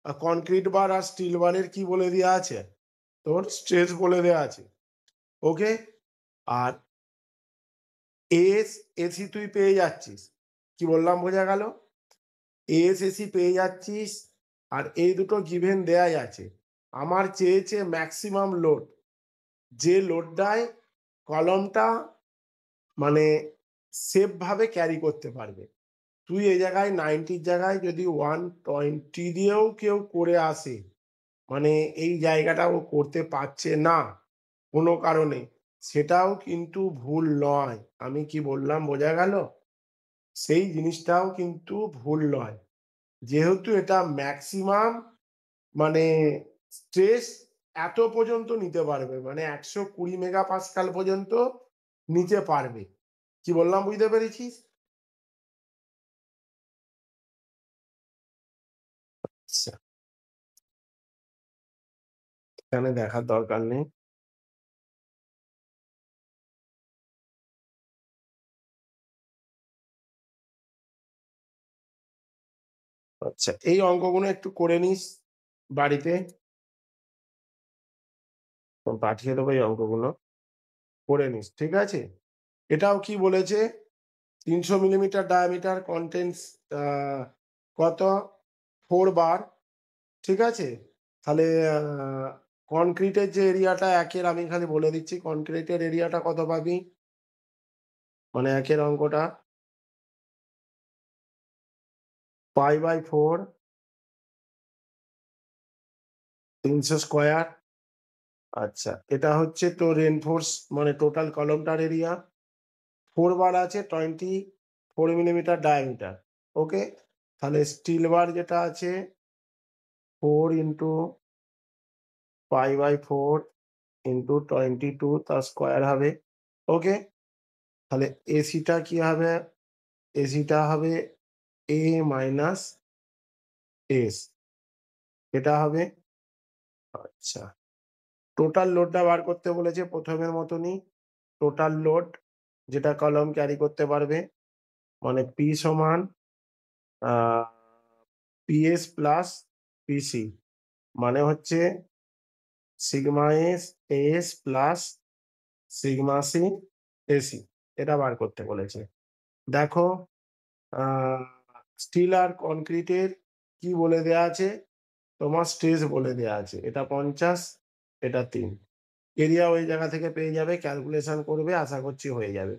কনক্রিট বার আর স্টিল বারের কি বলে দেওয়া আছে, তোর স্ট্রেস বলে দেওয়া আছে। ওকে। আর এস এসি তুই পেয়ে যাচ্ছিস। কি বললাম বোঝা গেল? এস এসি পেয়ে যাচ্ছিস। আর এই দুটো গিভেন দেয়াই আছে। আমার চেয়েছে ম্যাক্সিমাম লোড, যে লোডটায় কলমটা মানে সেফ ভাবে ক্যারি করতে পারবে। তুই এই জায়গায় 90 জায়গায় যদি 120 দিয়েও কেউ করে আসে, মানে এই জায়গাটা ও করতে পারছে না কোনো কারণে, সেটাও কিন্তু ভুল নয়। আমি কি বললাম বোঝা গেল? সেই জিনিসটাও কিন্তু ভুল নয়। যেহেতু এটা ম্যাক্সিমাম, মানে স্ট্রেস এত পর্যন্ত নিতে পারবে, মানে 120 মেগাপাস্কাল পর্যন্ত নিতে পারবে। কি বললাম বুঝতে পেরেছিস? আচ্ছা, এখানে দেখার দরকার নেই। আচ্ছা, এই অঙ্কগুলো একটু করে নিস বাড়িতে। পাঠিয়ে দেবো এই অঙ্কগুলো, করে নিস, ঠিক আছে? এটাও কি বলেছে, 300 মিলিমিটার ডায়ামিটার কন্টেন্টস কত, 4 বার, ঠিক আছে? তাহলে কনক্রিটের যে এরিয়াটা একের, আমি খালি বলে দিচ্ছি কনক্রিটের এরিয়াটা কত পাবি, মানে একের অঙ্কটা পাই/4, 300 স্কোয়ার। আচ্ছা, এটা হচ্ছে তো রেনফোর্স, মানে টোটাল কলমটার এরিয়া। 4 বার আছে, 24 মিলিমিটার ডায়ামিটার। ওকে। তাহলে স্টিল বার যেটা আছে 4 × পাই/4 × 22, তার স্কোয়ার হবে। ওকে। তাহলে এসিটা কি হবে, এসিটা হবে এ মাইনাস এস, এটা হবে। আচ্ছা, টোটাল লোডটা বার করতে বলেছে প্রথমের মতনই। টোটাল লোড যেটা কলম ক্যারি করতে পারবে, মানে পি সমান পিএস প্লাস পিসি, মানে হচ্ছে sigma S S plus sigma C AC, এটা বার করতে বলেছে। দেখো, স্টিল আর কনক্রিটের কি বলে দেয়া আছে, তোমার স্ট্রেস বলে দেয়া আছে, এটা 50, এটা 3। এরিয়া ওই জায়গা থেকে পেয়ে যাবে, ক্যালকুলেশন করবে, আশা করছি হয়ে যাবে।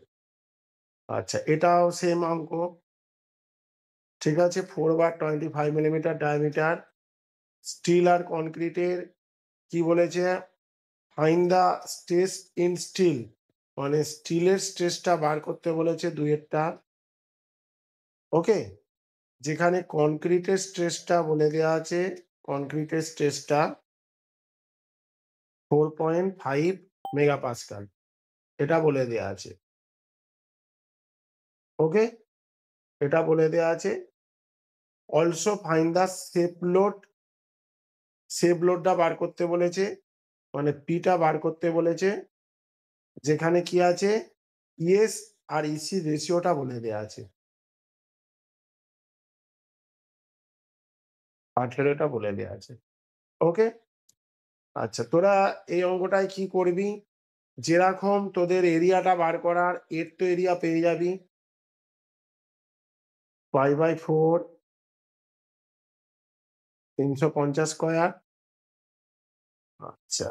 আচ্ছা, এটাও সেম অঙ্ক, ঠিক আছে? 4 বার 25 মিলিমিটার ডায়ামিটার, স্টিল আর কনক্রিটের কি বলেছে, find the stress in steel, মানে স্টিলের স্ট্রেসটা বার করতে বলেছে দুইয়েরটা। ওকে। যেখানে কনক্রিটের স্ট্রেসটা বলে দেওয়া আছে, কনক্রিটের স্ট্রেসটা 4.5 মেগাপাস্কাল, এটা বলে দেওয়া আছে। ওকে, এটা বলে দেওয়া আছে। Also find the safe load, safe লোডটা বার করতে বলেছে, মানে পিটা বার করতে বলেছে, যেখানে কি আছে, ইএস আর ইসি রেশিওটা বলে দেওয়া আছে, 18টা বলে দেওয়া আছে। ওকে। আচ্ছা, তোরা এই অঙ্কটায় কি করবি, যেরকম তোদের এরিয়াটা বার করার, এর তো এরিয়া পেয়ে যাবি π/4 350 স্কয়ার। আচ্ছা,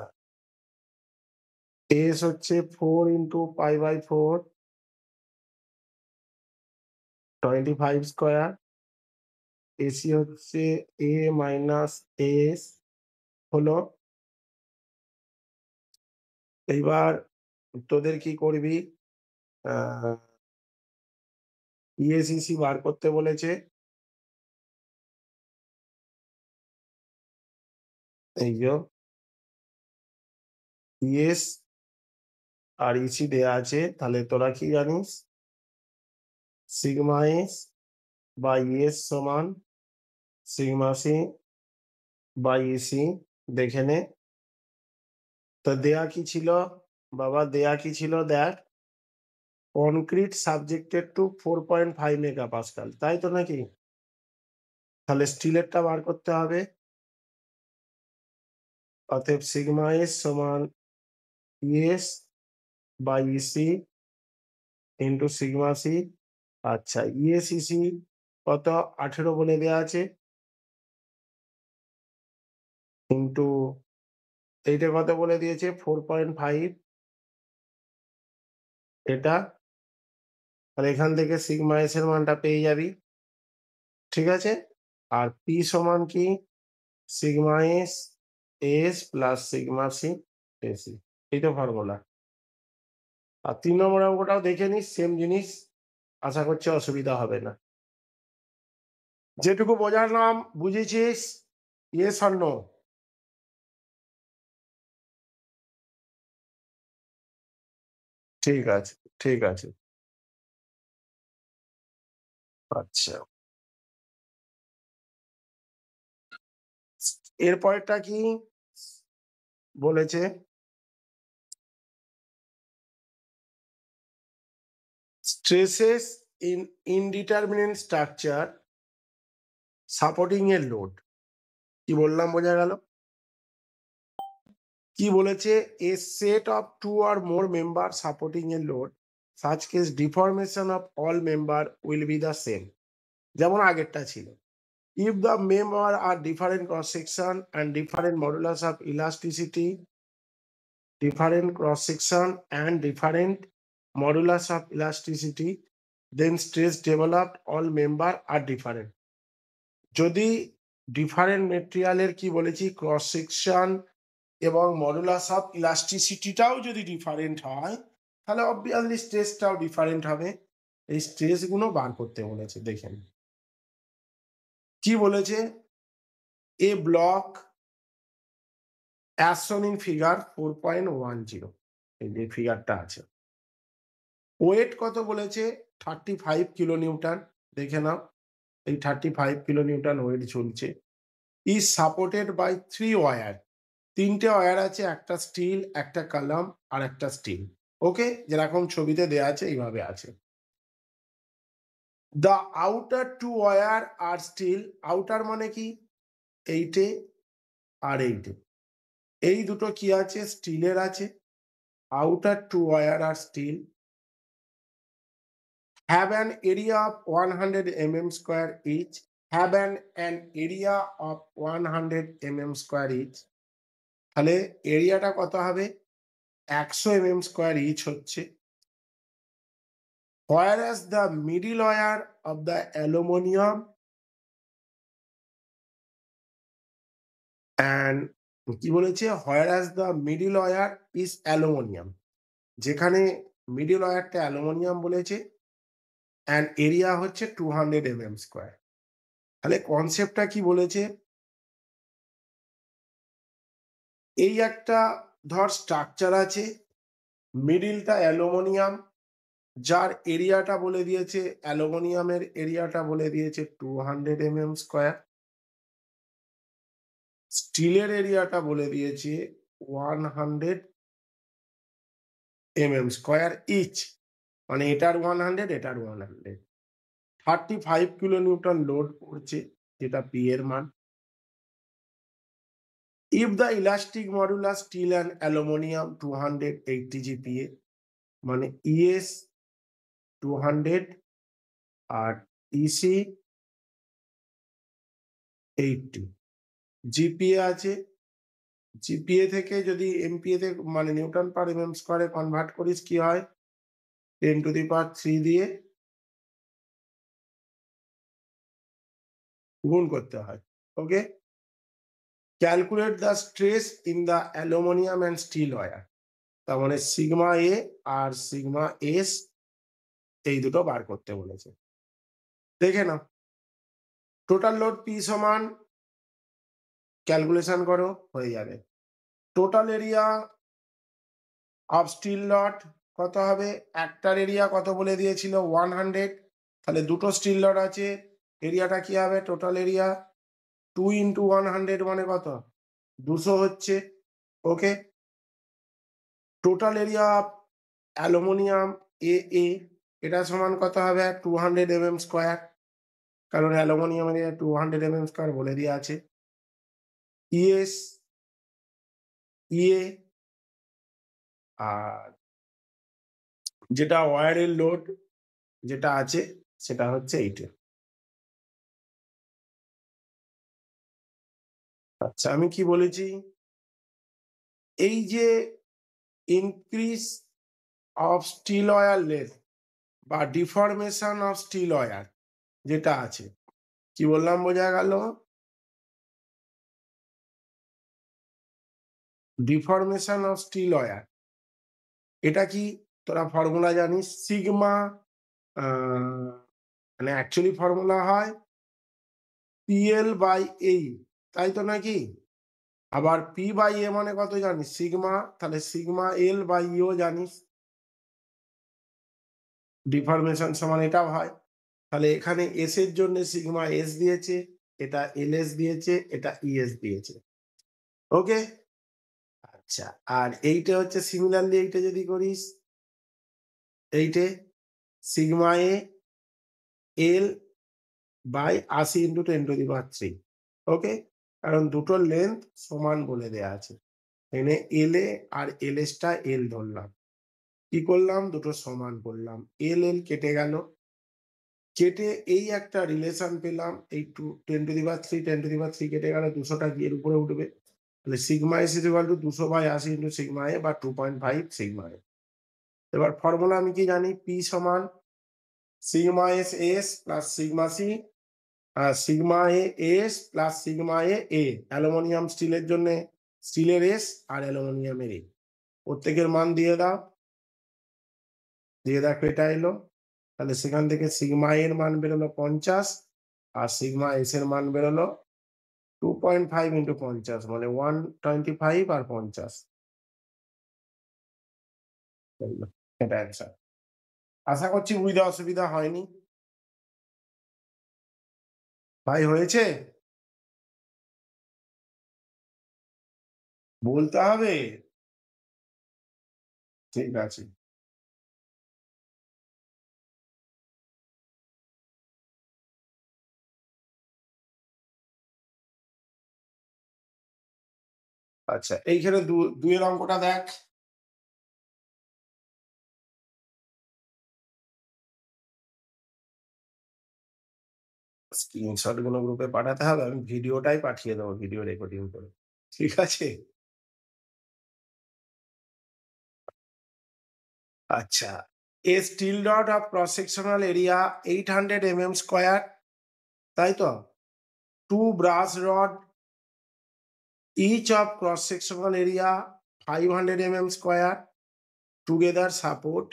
এস হচ্ছে 4 ইন্টু π/4 25 স্কয়ার। এসি হচ্ছে এ মাইনাস এস হলো। এইবার তোদের কি করবি, ইএসিসি বার করতে বলেছে। এই যে ইএস আর ইসি দেয়া আছে, তাহলে তোরা কি জানিস, সিগমা এস বা ইএস সমান সিগমা সি বাই ইসি। দেখে নে তো দেয়া কি ছিল বাবা, দেয়া কি ছিল দেখ, কনক্রিট সাবজেক্টেড টু 4.5 মেগাপাস্কাল, তাই তো নাকি? তাহলে স্টিলেরটা বার করতে হবে। অতএব সিগমা এস সমান ES by EC into sigma C. আচ্ছা, ইএসিসি কত, 18 বলে দেওয়া আছে, ইন্টু এইটা কত বলে দিয়েছে 4.5, এটা। আর এখান থেকে সিগমা এস এর মানটা পেয়ে যাবি, ঠিক আছে। আর পি সমান কি, sigma S S plus sigma C AC, এই তো ফর্মুলা। আর 3 নম্বর অঙ্কটাও দেখে নিস, সেম জিনিস, আশা করছি অসুবিধা হবে না। যেটুকু বোঝালাম বুঝেছিস? Yes or no? ঠিক আছে, ঠিক আছে। আচ্ছা, এরপরেরটা কি বলেছে, stresses in indeterminate structure supporting a load. কি বললাম, বোঝা গেল? কি বলেছে, a set of 2 or more member supporting a load, such case deformation of all member will be the same, যেমন আগেরটা ছিল। If the member are different cross section and different modulus of elasticity, different cross section and different modulus of elasticity, then stress developed all member are different. যদি different মেটেরিয়ালের কি বলেছি cross section এবং modulus of ইলাস্টিসিটিটাও যদি different হয়, তাহলে obviously স্ট্রেসটাও different হবে। এই স্ট্রেসগুলো বার করতে বলেছে, দেখেন কি বলেছে। A block as shown in figure 4.10, এই যে ফিগারটা আছে। ওয়েট কত বলেছে, 35 কিলো নিউটন। দেখে নাও, এই 35 কিলো নিউটন ওয়েট চলছে। ইজ সাপোর্টেড বাই 3 ওয়্যার, 3টে ওয়্যার আছে, একটা স্টিল, একটা কলাম আর একটা স্টিল। ওকে, যেরকম ছবিতে দেয়া আছে এইভাবে আছে। দ্য আউটার 2 ওয়্যার আর স্টিল, আউটার মানে কি, এইটে আর এইটে, এই দুটো কি আছে, স্টিলের আছে। আউটার 2 ওয়্যার আর steel have an area of 100 mm square each, have an area of 100 mm square each. তাহলে এরিয়াটা কত হবে, 100 mm স্কোয়ার ইচ হচ্ছে। whereas the middle wire of the aluminum and কি বলেছে, whereas the middle wire is aluminum, যেখানে middle ওয়্যারটা aluminium বলেছে, and area হচ্ছে 200 mm স্কোয়ার। তাহলে কনসেপ্টটা কি বলেছে, এই একটা ধর স্ট্রাকচার আছে, মিডিলটা অ্যালুমিনিয়াম, যার এরিয়াটা বলে দিয়েছে, অ্যালুমিনিয়ামের এরিয়াটা বলে দিয়েছে 200 mm স্কোয়ার, স্টিলের এরিয়াটা বলে দিয়েছে 100 mm স্কোয়ার ইচ, মানে এটার 100 এটার 100, 35 কিলো নিউটন লোড পড়ছে, যেটা পি এর মান। If the elastic modulus steel and aluminum 280 GPa মানে ES 200 আর EC 80 GPa আছে, GPa থেকে যদি MPa তে মানে নিউটন পার mm স্কয়ারে কনভার্ট করিস কি হয় 10⁻³ দিয়ে গুণ করতে হয়। Okay, calculate the stress in the aluminium and steel wire. তার মানে সিগমা এ আর সিগমা এস এই দুটো বার করতে বলেছে। দেখে নাও, টোটাল লোড পি সমান ক্যালকুলেশন করো হয়ে যাবে। Total area of steel rod কত হবে? একটার এরিয়া কত বলে দিয়েছিল 100, তাহলে দুটো স্টিল রড আছে, এরিয়াটা কি হবে? টোটাল এরিয়া 2 × 100 মানে কত? 200 হচ্ছে। ওকে, টোটাল এরিয়া অফ অ্যালুমিনিয়াম এ এটা সমান কত হবে? 200 mm স্কয়ার, কারণ অ্যালুমিনিয়ামের এরিয়া 200 mm স্কয়ার বলে দেওয়া আছে। ইএস ইএ আর যেটা ওয়্যারের লোড যেটা আছে সেটা হচ্ছে এইটা। আচ্ছা, আমি কি বলেছি? এই যে increase of steel wire length বা ডিফরমেশন অফ স্টিল ওয়্যার যেটা আছে, কি বললাম বোঝা গেল? ডিফরমেশন অফ স্টিল ওয়্যার এটা কি তোরা ফর্মুলা জানিস? সিগমা মানে অ্যাকচুয়ালি ফর্মুলা হয় PL/A, তাই তো নাকি? আবার P/A মানে কত জানিস? সিগমা, তাহলে সিগমা L/E ও জানিস, ডিফরমেশন সমান এটাও হয়। তাহলে এখানে এস এর জন্য সিগমা এস দিয়েছে, এটা এলএস দিয়েছে, এটা ইএস দিয়েছে। ওকে, আচ্ছা, আর এইটা হচ্ছে সিমিলারলি এইটা যদি করিস, এইটে সিগমা এ এল বাই 80 × 10⁻³ ওকে, কারণ দুটোর লেন্থ সমান বলে দেয়া আছে। এখানে এল এ আর এলএস টা এল ধরলাম, কি করলাম? দুটো সমান করলাম, এল এল কেটে গেল, কেটে এই একটা রিলেশন পেলাম, এই 10⁻³ 10⁻³ কেটে গেলে 200টা কি এর উপরে উঠবে? তাহলে sigma S equal two 200/80 × sigma এ বা 2.5 সিগমা এ। এবার ফর্মুলা আমি কি জানি? পি সমান sigma S S plus sigma C sigma A S plus sigma A aluminium স্টিলের জন্য স্টিলের এস আর অ্যালুমিনিয়ামের এ, প্রত্যেকের মান দিয়ে দাও, দিয়ে দেখো এটা এলো। তাহলে সেখান থেকে সিগমা এর মান বেরোলো 50 আর সিগমা এস এর মান বেরোলো 2.5 × 50 মানে 125 আর 50। এটা অ্যান্সার। আশা করছি বুঝতে অসুবিধা হয়নি। ভাই হয়েছে? বলতে হবে? ঠিক আছে। আচ্ছা, এইখানে ২ এর অঙ্কটা দেখ। স্ক্রিনশট গুলো গ্রুপে পাঠাতে হবে। আমি ভিডিওটাই পাঠিয়ে দেবো, ভিডিও রেকর্ডিং করে। ঠিক আছে? আচ্ছা, a steel rod of cross sectional area 800 mm square, তাই তো? 2 brass rod each of cross sectional area 500 mm square together support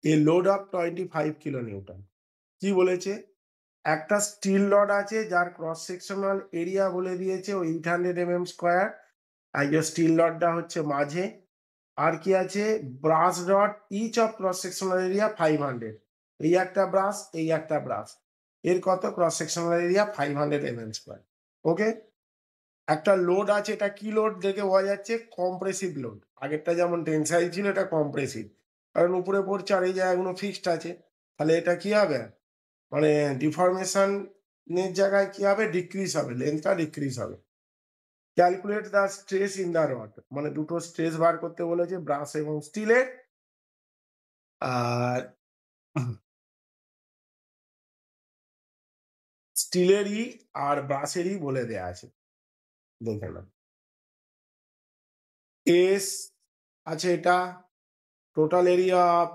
a load of 25 kilonewton। কি বলেছে? একটা স্টিল রড আছে যার ক্রস সেকশনাল এরিয়া বলে দিয়েছে ওই 800 mm স্কয়ার, আর এই স্টিল রডটা হচ্ছে মাঝে, আর কি আছে? Brass rod each of cross sectional area 500, এই একটা ব্রাশ, এই একটা ব্রাশ, এর কত? Cross sectional area 500 mm square. Okay, একটা লোড আছে, এটা কি লোড দেখে বোঝা যাচ্ছে? Compressive load. আগেরটা যেমন টেনসাইল ছিল, এটা কম্প্রেসিভ, কারণ উপরে পড়ছে আর এই জায়গাগুলো ফিক্সড আছে। তাহলে এটা কি হবে? মানে ডিফরমেশন এর জায়গায় কি হবে? ডিক্রিজ হবে, লেন্থটা ডিক্রিজ হবে। Calculate the stress in the rod, মানে দুটো স্ট্রেস বার করতে বলেছে ব্রাশ এবং স্টিলের। আর স্টিলেরই আর ব্রাশেরই বলে দেয়া আছে, দেখে নাও। এস আছে এটা, total area of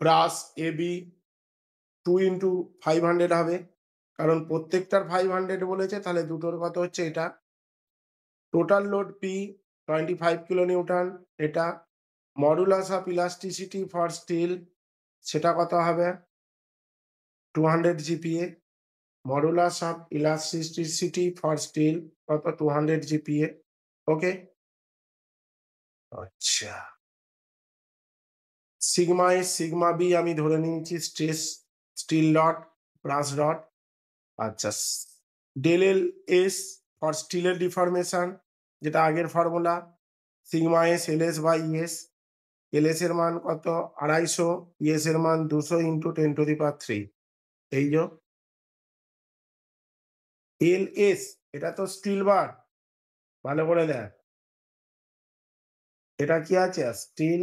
brass AB 2 × 500 হবে, কারণ প্রত্যেকটার 500 বলেছে, তাহলে দুটোর কত হচ্ছে এটা। Total load P 25 kilo newton এটা। Modulus of elasticity for steel, সেটা কত হবে 200 GPa. Modulus of elasticity for steel কত 200 জিপিএ। ওকে। আচ্ছা, সিগমা এস সিগমা বি আমি ধরে নিয়েছি stress steel rod brass rod. আচ্ছা, ডেল এল এস ফর স্টিলের ডিফরমেশন, যেটা আগের formula, sigma S L S by ES. L S এর মান কত 250, ইএস এর মান 200 ইন্টু 10⁻³ এই যে এল এস, এটা তো স্টিল বার, ভালো করে দেখ এটা কি আছে স্টিল,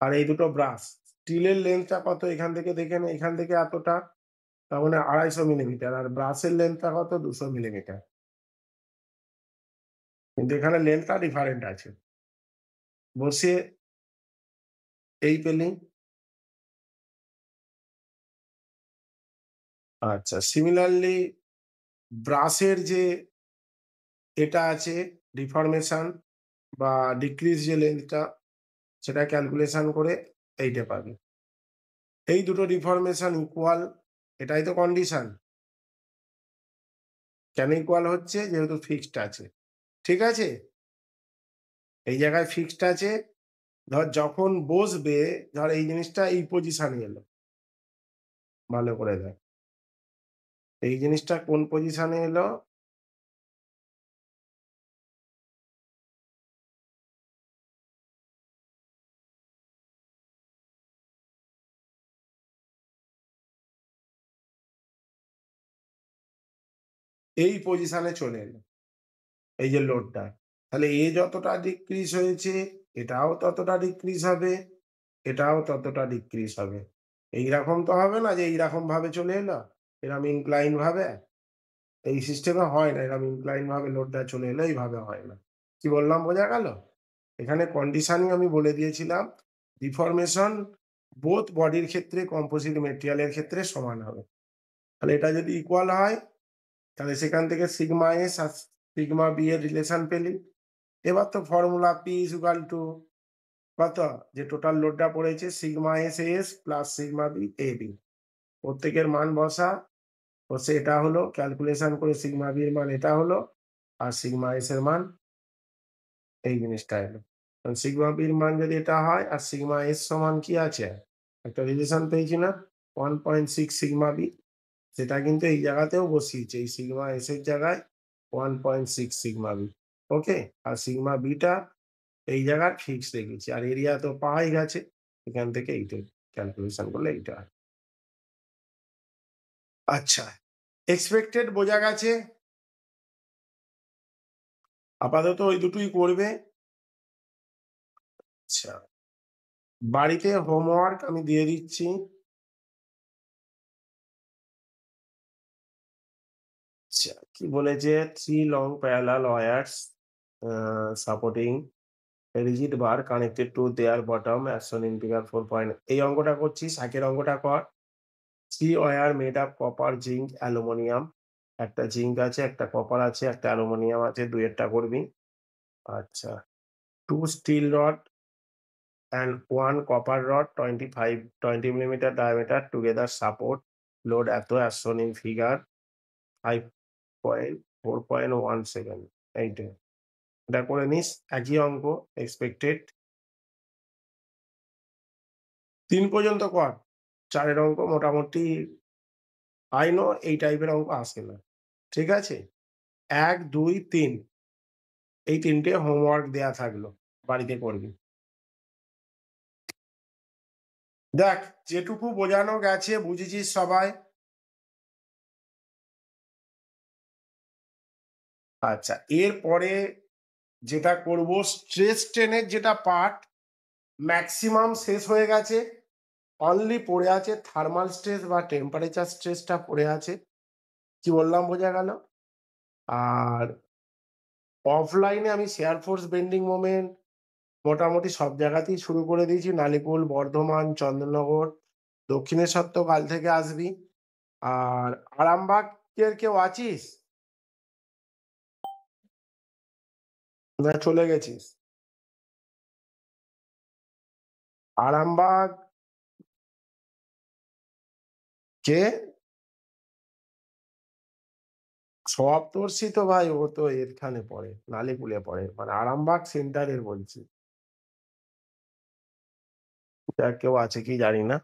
আর এই দুটো ব্রাশ। স্টিলের লেন্থটা কত এখান থেকে দেখে নে, এখান থেকে এতটা, তার মানে 250 মিলিমিটার, আর ব্রাশের লেন্থটা কত 200 মিলিমিটার, কিন্তু এখানে লেন্থটা ডিফারেন্ট আছে। বসিয়ে এই পেলি। আচ্ছা, সিমিলারলি ব্রাশের যে এটা আছে ডিফরমেশন বা ডিক্রিজ যে লেন্থটা, সেটা ক্যালকুলেশন করে এইটা পাবি। এই দুটো ডিফরমেশন ইকুয়াল, এটাই তো কন্ডিশন। কেন ইকুয়াল হচ্ছে, যেহেতু ফিক্সড আছে। ঠিক আছে, এই জায়গায় ফিক্সড আছে। ধর যখন বসবে, ধর এই জিনিসটা এই পজিশনে এলো, ভালো করে দেখ এই জিনিসটা কোন পজিশনে এলো, এই পজিশনে চলে এলো, এই যে লোডটা। তাহলে এ যতটা ডিক্রিজ হয়েছে, এটাও ততটা ডিক্রিজ হবে, এটাও ততটা ডিক্রিজ হবে। এইরকম তো হবে না যে এইরকম ভাবে চলে এলো, এরকম ইনক্লাইন ভাবে। এই সিস্টেমে হয় না, এরকম ইনক্লাইন ভাবে লোডটা চলে এলো, এইভাবে হয় না। কি বললাম বোঝা গেল? এখানে কন্ডিশনই আমি বলে দিয়েছিলাম, ডিফরমেশন বোথ বডির ক্ষেত্রে কম্পোজিট মেটেরিয়ালের ক্ষেত্রে সমান হবে। তাহলে এটা যদি ইকুয়াল হয়, তাহলে সেখান থেকে সিগমা এস আর সিগমা বি এর রিলেশন পেলি। এবার তো formula P is equal to কত, যে টোটাল লোডটা পড়েছে sigma S S plus sigma B A B, প্রত্যেকের মান বসা, বসে এটা হলো ক্যালকুলেশন করে সিগমা বি এর মান এটা হলো, আর সিগমা এস এর মান এই জিনিসটা এলো। কারণ সিগমা বির মান যদি এটা হয়, আর সিগমা এস সমান কি আছে, একটা রিলেশন পেয়েছি না 1.6 সিগমা বি, সেটা কিন্তু এই জায়গাতেও বসিয়েছে, এই সিগমা এস এর জায়গায় 1.6 সিগমা বি। ওকে, আর সিগমা বিটা এই জায়গায় ফিক্স রেখেছি, আর এরিয়া তো পাওয়াই গেছে, এখান থেকে এইটা ক্যালকুলেশন করলে এইটা হয়। আচ্ছা, এক্সপেক্টেড বোঝা গেছে, আপাতত ওই দুটোই করবে। আচ্ছা, বাড়িতে হোমওয়ার্ক আমি দিয়ে দিচ্ছি। আচ্ছা, কি বলেছে, 3 long parallel wires supporting rigid bar connected to their bottom as shown in figure 4 point. এই অঙ্কটা করছিস, আগের অঙ্কটা কর। 3 wire made up copper, zinc, aluminium. একটা জিঙ্ক আছে, একটা কপার আছে, একটা অ্যালুমিনিয়াম আছে, দুইয়েরটা করবি। আচ্ছা, 2 still rod and 1 copper rod 20 millimeter diameter together support load এত as shown in figure 5.4.17। এইটাই, এটা করে নিস। একই অঙ্ক এক্সপেক্টেড 3 পর্যন্ত কর। 4 এর অঙ্ক মোটামুটি আই নো এই টাইপের অঙ্ক আসে না। ঠিক আছে? ১, ২, ৩ এই ৩ টে হোমওয়ার্ক দেয়া থাকলো। বাড়িতে করবি। দেখ যেটুকু বোঝানো গেছে বুঝেছিস সবাই? আচ্ছা, এরপরে যেটা করব স্ট্রেস স্ট্রেনের যেটা পার্ট ম্যাক্সিমাম শেষ হয়ে গেছে। অনলি পড়ে আছে থার্মাল স্ট্রেস বা টেম্পারেচার স্ট্রেসটা পড়ে আছে। কি বললাম বোঝা গেল? আর অফলাইনে আমি শেয়ার ফোর্স বেন্ডিং মোমেন্ট মোটামুটি সব জায়গাতেই শুরু করে দিয়েছি। নালিকুল, বর্ধমান, চন্দননগর, দক্ষিণেশ্বর তো কাল থেকে আসবি। আর আরামবাগের কেউ আছিস? না চলে গেছিস? আরামবাগ কে? সপ্তর্ষি তো ভাই ও তো এখানে পড়ে, নালিকুলে পড়ে। মানে আরামবাগ সেন্টারের বলছি। আর কেউ আছে কি জানি না।